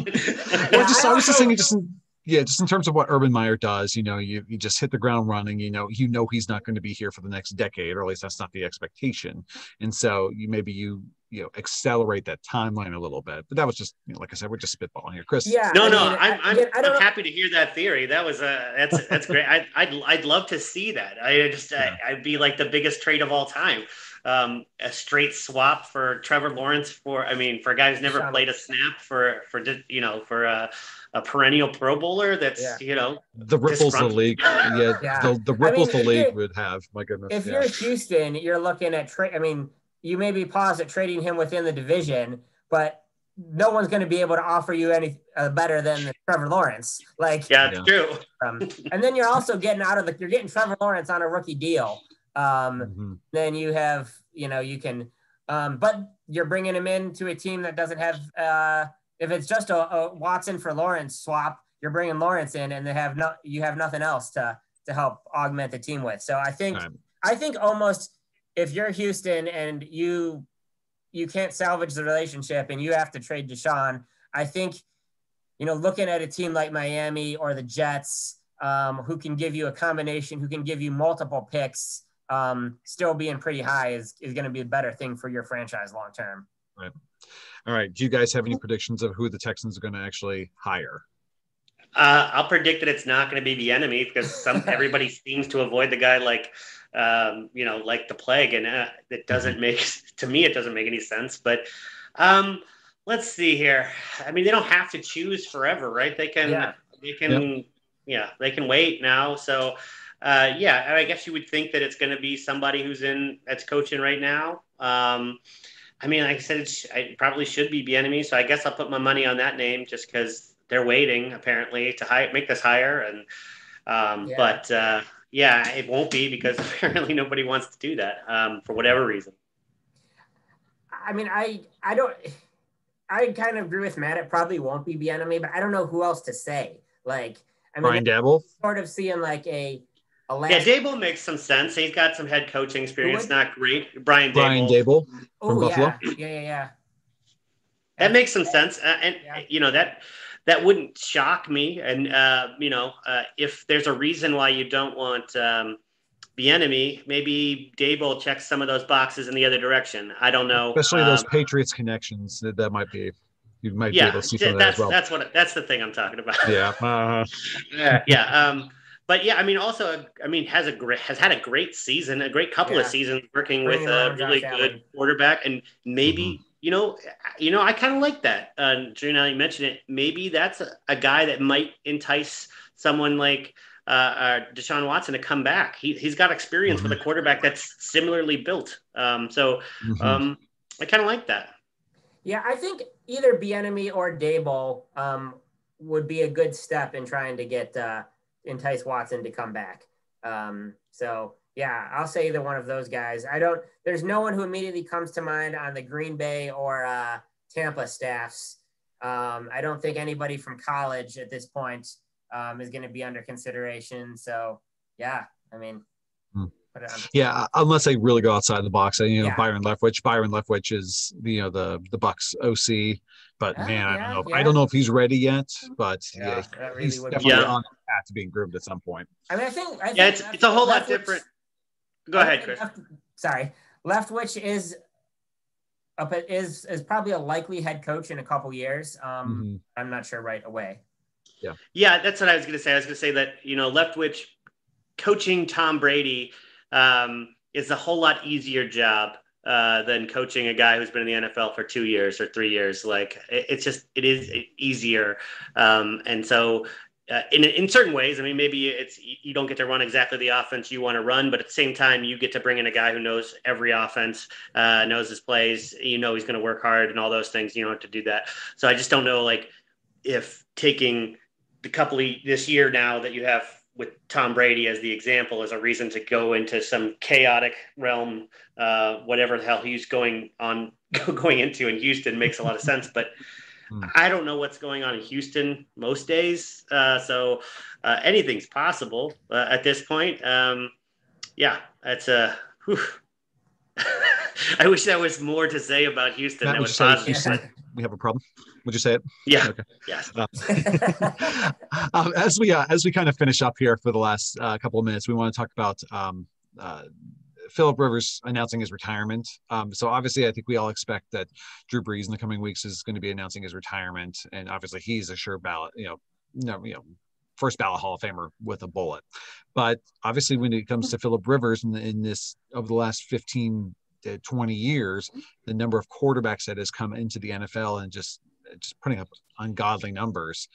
I was just thinking, just in terms of what Urban Meyer does, you just hit the ground running. He's not going to be here for the next decade, or at least that's not the expectation. And so you accelerate that timeline a little bit. But that was just, like I said, we're just spitballing here, Chris. Yeah. I'm happy to hear that theory. That was that's great. I'd love to see that. I'd be like the biggest trade of all time. A straight swap for Trevor Lawrence for a guy who's never played a snap for a perennial Pro Bowler. That's the ripples the league. The ripples the league would have. My goodness. If you're Houston, you're looking at you may be paused at trading him within the division, but no one's going to be able to offer you any better than Trevor Lawrence. It's true. And then you're also getting you're getting Trevor Lawrence on a rookie deal. Then you have, you can, but you're bringing him into a team that doesn't have, if it's just a Watson for Lawrence swap, you're bringing Lawrence in and you have nothing else to help augment the team with. So I think almost if you're Houston and you can't salvage the relationship and you have to trade Deshaun, I think, looking at a team like Miami or the Jets, who can give you a combination, who can give you multiple picks, still being pretty high is going to be a better thing for your franchise long term. Right. All right. Do you guys have any predictions of who the Texans are going to actually hire? I'll predict that it's not going to be the enemy because everybody seems to avoid the guy like the plague, and it doesn't make to me it doesn't make any sense. But let's see here. I mean, they don't have to choose forever, right? They can they can wait now. So I guess you would think that it's going to be somebody that's coaching right now. I mean, like I said, it probably should be Bieniemy, so I guess I'll put my money on that name just because they're waiting apparently to make this hire, and but it won't be because apparently nobody wants to do that for whatever reason. I mean, I kind of agree with Matt. It probably won't be Bieniemy, but I don't know who else to say. Like, I mean, Brian Daboll, sort of seeing like a Daboll makes some sense. He's got some head coaching experience. Not great. Brian Daboll from Buffalo. Yeah. That makes some sense. That wouldn't shock me. And, if there's a reason why you don't want Bieniemy, maybe Daboll checks some of those boxes in the other direction. I don't know. Especially those Patriots connections. That might be. You might be able to see some of that as well. That's the thing I'm talking about. Yeah. But yeah, I mean, also, has had a great season, a great couple of seasons working with a really good quarterback, and maybe I kind of like that. Drew, now you mentioned it, maybe that's a guy that might entice someone like Deshaun Watson to come back. He's got experience with a quarterback that's similarly built. I kind of like that. Yeah, I think either Bieniemy or Daboll would be a good step in trying to get entice Watson to come back. I'll say either one of those guys. There's no one who immediately comes to mind on the Green Bay or Tampa staffs. I don't think anybody from college at this point is going to be under consideration. So yeah, I mean, unless they really go outside the box. Byron Leftwich is the Bucks OC, but I don't know. I don't know if he's ready yet, but he's definitely on the path to being groomed at some point. I mean, I think it's a whole lot different. Go ahead, Chris. Leftwich is probably a likely head coach in a couple years. I'm not sure right away. Yeah, that's what I was going to say. I was going to say that Leftwich coaching Tom Brady is a whole lot easier job than coaching a guy who's been in the NFL for 2 years or 3 years. Like it is easier. And so in certain ways, I mean, maybe you don't get to run exactly the offense you want to run, but at the same time, you get to bring in a guy who knows every offense, knows his plays, he's going to work hard and all those things. You don't have to do that. So I just don't know, like, if taking the couple of this year now that you have with Tom Brady as the example as a reason to go into some chaotic realm, whatever the hell he's going into in Houston makes a lot of sense. But I don't know what's going on in Houston most days. So anything's possible at this point. That's I wish there was more to say about Houston. Matt, that was positive. We have a problem. Would you say it? Yeah. Okay. Yes. As we kind of finish up here for the last couple of minutes, we want to talk about Phillip Rivers announcing his retirement. So obviously, I think we all expect that Drew Brees in the coming weeks is going to be announcing his retirement, and obviously he's a sure ballot, first ballot Hall of Famer with a bullet. But obviously, when it comes to Phillip Rivers in this over the last 15 to 20 years, the number of quarterbacks that has come into the NFL and just putting up ungodly numbers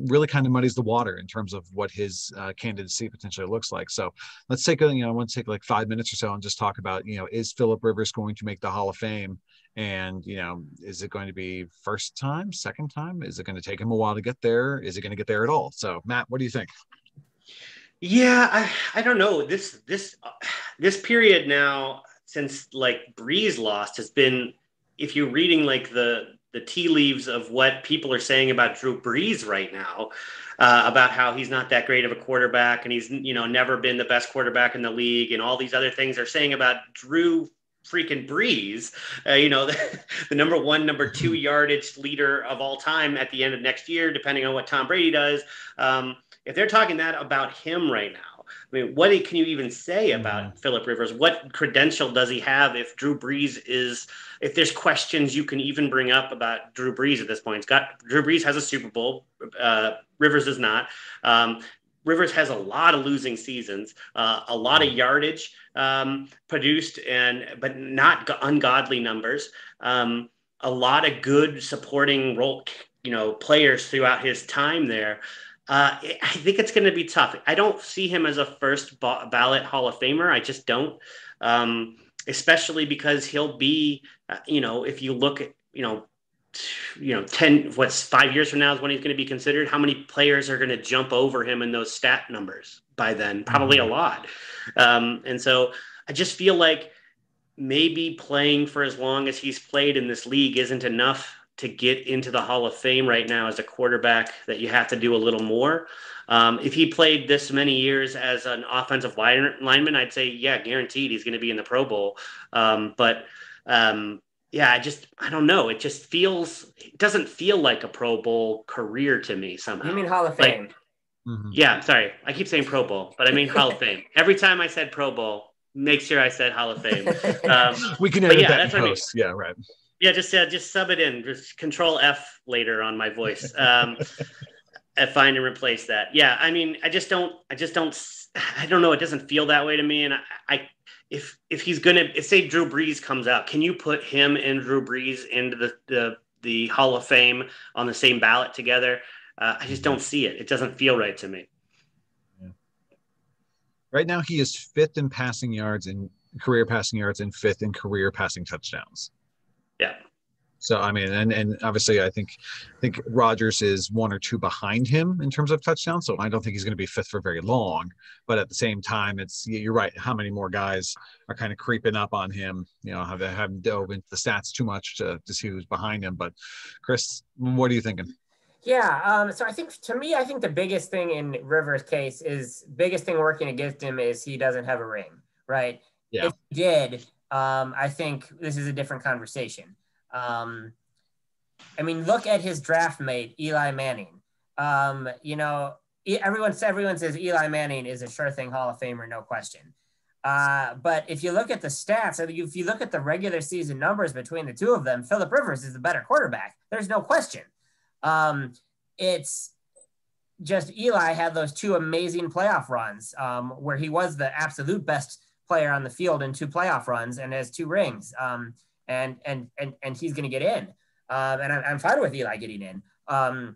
really kind of muddies the water in terms of what his candidacy potentially looks like. So let's take I want to take like 5 minutes or so and just talk about, is Phillip Rivers going to make the Hall of Fame? And, is it going to be first time, second time? Is it going to take him a while to get there? Is it going to get there at all? So Matt, what do you think? Yeah, I don't know. This period now since like Brees lost has been, if you're reading like the tea leaves of what people are saying about Drew Brees right now, about how he's not that great of a quarterback and he's, never been the best quarterback in the league and all these other things they're saying about Drew freaking Brees, the number one, number two yardage leader of all time at the end of next year, depending on what Tom Brady does. If they're talking that about him right now, I mean, what can you even say about Phillip Rivers? What credential does he have if if there's questions you can even bring up about Drew Brees at this point? Drew Brees has a Super Bowl. Rivers does not. Rivers has a lot of losing seasons, a lot of yardage produced, but not ungodly numbers. A lot of good supporting role, players throughout his time there. I think it's going to be tough. I don't see him as a first ballot Hall of Famer. I just don't, especially because he'll be, if you look at, 5 years from now is when he's going to be considered. How many players are going to jump over him in those stat numbers by then? Probably a lot. And so I just feel like maybe playing for as long as he's played in this league isn't enough to get into the Hall of Fame right now as a quarterback, that you have to do a little more. If he played this many years as an offensive lineman, I'd say, yeah, guaranteed he's going to be in the Pro Bowl. Yeah, I don't know. It doesn't feel like a Pro Bowl career to me somehow. You mean Hall of Fame? Yeah, sorry. I keep saying Pro Bowl, but I mean Hall of Fame. Every time I said Pro Bowl, make sure I said Hall of Fame. We can edit that in post. Yeah, right. Yeah, just sub it in. Just Control F later on my voice. Find and replace that. Yeah, I mean, I don't know. It doesn't feel that way to me. And if say Drew Brees comes out, can you put him and Drew Brees into the Hall of Fame on the same ballot together? I just don't see it. It doesn't feel right to me. Yeah. Right now, he is fifth in passing yards and career passing yards and fifth in career passing touchdowns. Yeah. So, I mean, and obviously I think Rodgers is one or two behind him in terms of touchdowns. So I don't think he's going to be fifth for very long, but at the same time, you're right. How many more guys are kind of creeping up on him? Haven't dove into the stats too much to see who's behind him. But Chris, what are you thinking? Yeah. So I think the biggest thing in Rivers' case working against him is he doesn't have a ring, right? Yeah. If he did, I think this is a different conversation. I mean, look at his draft mate, Eli Manning. Everyone says Eli Manning is a sure thing Hall of Famer, no question. But if you look at the stats, if you look at the regular season numbers between the two of them, Phillip Rivers is the better quarterback. There's no question. It's just Eli had those two amazing playoff runs where he was the absolute best player on the field in two playoff runs and has two rings. And he's going to get in. And I'm fine with Eli getting in. I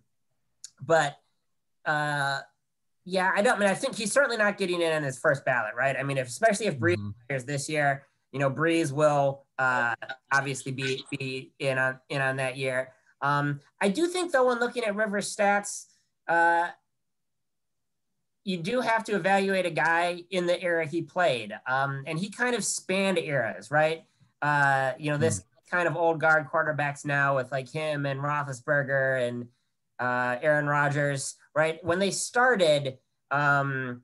think he's certainly not getting in on his first ballot, right? I mean, especially if Brees players this year, Brees will obviously be in on that year. I do think, though, when looking at Rivers' stats, you do have to evaluate a guy in the era he played. And he kind of spanned eras, right? This kind of old guard quarterbacks now with like him and Roethlisberger and Aaron Rodgers, right? When they started, it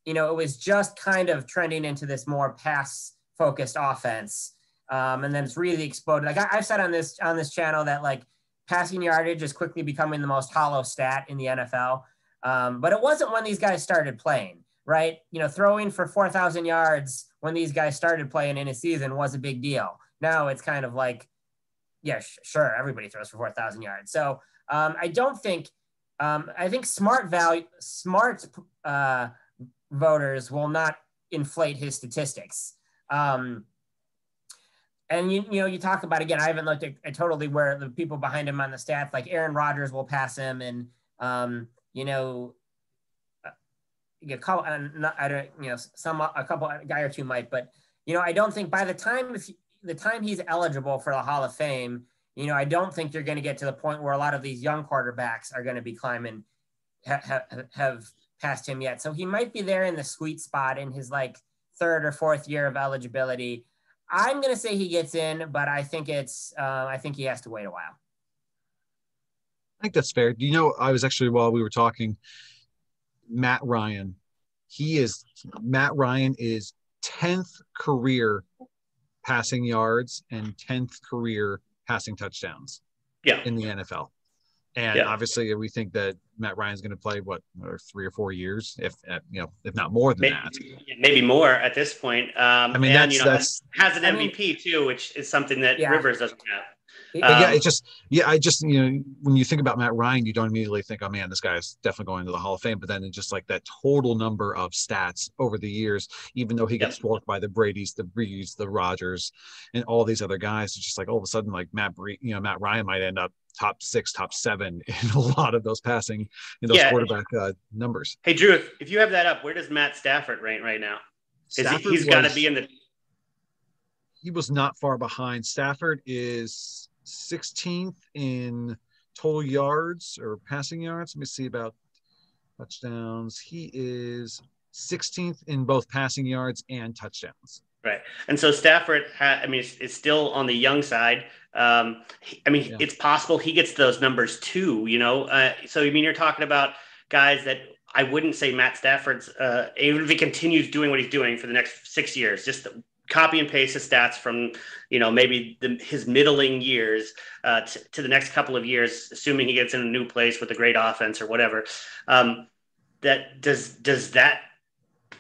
was just kind of trending into this more pass-focused offense. And then it's really exploded. Like I've said on this channel that like passing yardage is quickly becoming the most hollow stat in the NFL. But it wasn't when these guys started playing, right? Throwing for 4,000 yards when these guys started playing in a season was a big deal. Now it's kind of like, yeah, sure, everybody throws for 4,000 yards. So I think smart voters will not inflate his statistics. And you talk about, again, I haven't looked at totally where the people behind him on the stats, like Aaron Rodgers will pass him, and a guy or two might, but I don't think by the time he's eligible for the Hall of Fame, I don't think you're going to get to the point where a lot of these young quarterbacks are going to be climbing, have passed him yet. So he might be there in the sweet spot in his like third or fourth year of eligibility. I'm going to say he gets in, but I think I think he has to wait a while. I think that's fair. I was actually, while we were talking, Matt Ryan is 10th career passing yards and 10th career passing touchdowns in the NFL. And obviously, we think that Matt Ryan's going to play 3 or 4 years, if not more than that. Maybe more at this point. I mean, and that's has an MVP too, which is something that Rivers doesn't have. I just when you think about Matt Ryan, you don't immediately think, oh man, this guy's definitely going to the Hall of Fame. But then it's just like that total number of stats over the years, even though he gets dwarfed by the Bradys, the Brees, the Rodgers, and all these other guys, it's just like all of a sudden, like Matt Ryan might end up top 6, top 7 in a lot of those passing, quarterback numbers. Hey Drew, if you have that up, where does Matt Stafford rank right now? He's got to be in the. He was not far behind. Stafford is 16th in total yards or passing yards. Let me see about touchdowns. He is 16th in both passing yards and touchdowns. Right. And so Stafford, is still on the young side. It's possible he gets those numbers too, So, you're talking about guys that I wouldn't say Matt Stafford's, even if he continues doing what he's doing for the next 6 years, just copy and paste his stats from, maybe his middling years to the next couple of years, assuming he gets in a new place with a great offense or whatever. That does that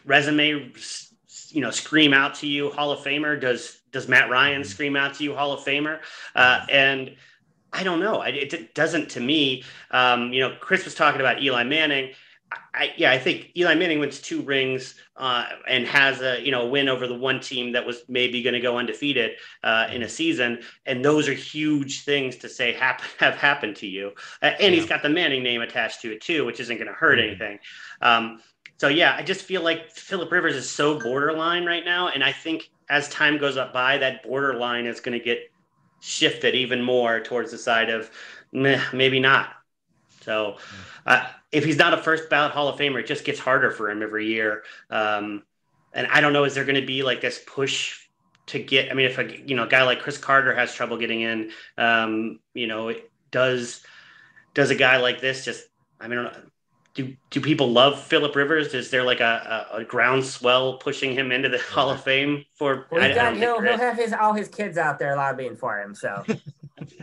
resume, scream out to you Hall of Famer? Does Matt Ryan scream out to you Hall of Famer? And I don't know. It doesn't to me. Chris was talking about Eli Manning. I think Eli Manning wins 2 rings and has a win over the one team that was maybe going to go undefeated in a season, and those are huge things to say have happened to you. And he's got the Manning name attached to it too, which isn't going to hurt anything. So I just feel like Phillip Rivers is so borderline right now, and I think as time goes up by, that borderline is going to get shifted even more towards the side of maybe not. So if he's not a first ballot Hall of Famer, it just gets harder for him every year. And I don't know, is there going to be like this push to get, if a guy like Chris Carter has trouble getting in, does a guy like this just, do people love Phillip Rivers? Is there like a groundswell pushing him into the Hall of Fame for? Well, he'll have all his kids out there lobbying for him. So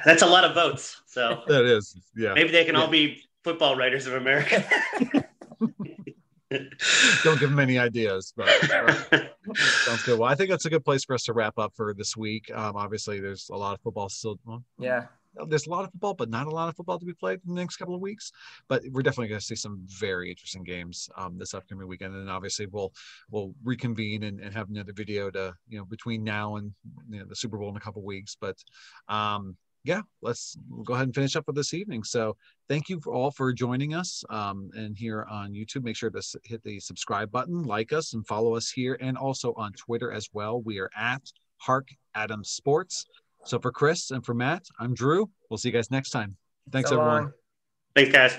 that's a lot of votes. So that is, yeah. Maybe they can all be football writers of America. Don't give them any ideas, but sounds good. Well, I think that's a good place for us to wrap up for this week. Obviously, there's a lot of football still. There's a lot of football, but not a lot of football to be played in the next couple of weeks. But we're definitely going to see some very interesting games this upcoming weekend. And obviously, we'll reconvene and have another video to between now and the Super Bowl in a couple of weeks. But we'll go ahead and finish up for this evening. So thank you all for joining us. And here on YouTube, make sure to hit the subscribe button, like us, and follow us here, and also on Twitter as well. We are at Hark-Adams Sports. So for Chris and for Matt, I'm Drew. We'll see you guys next time. Thanks, everyone. Thanks, guys.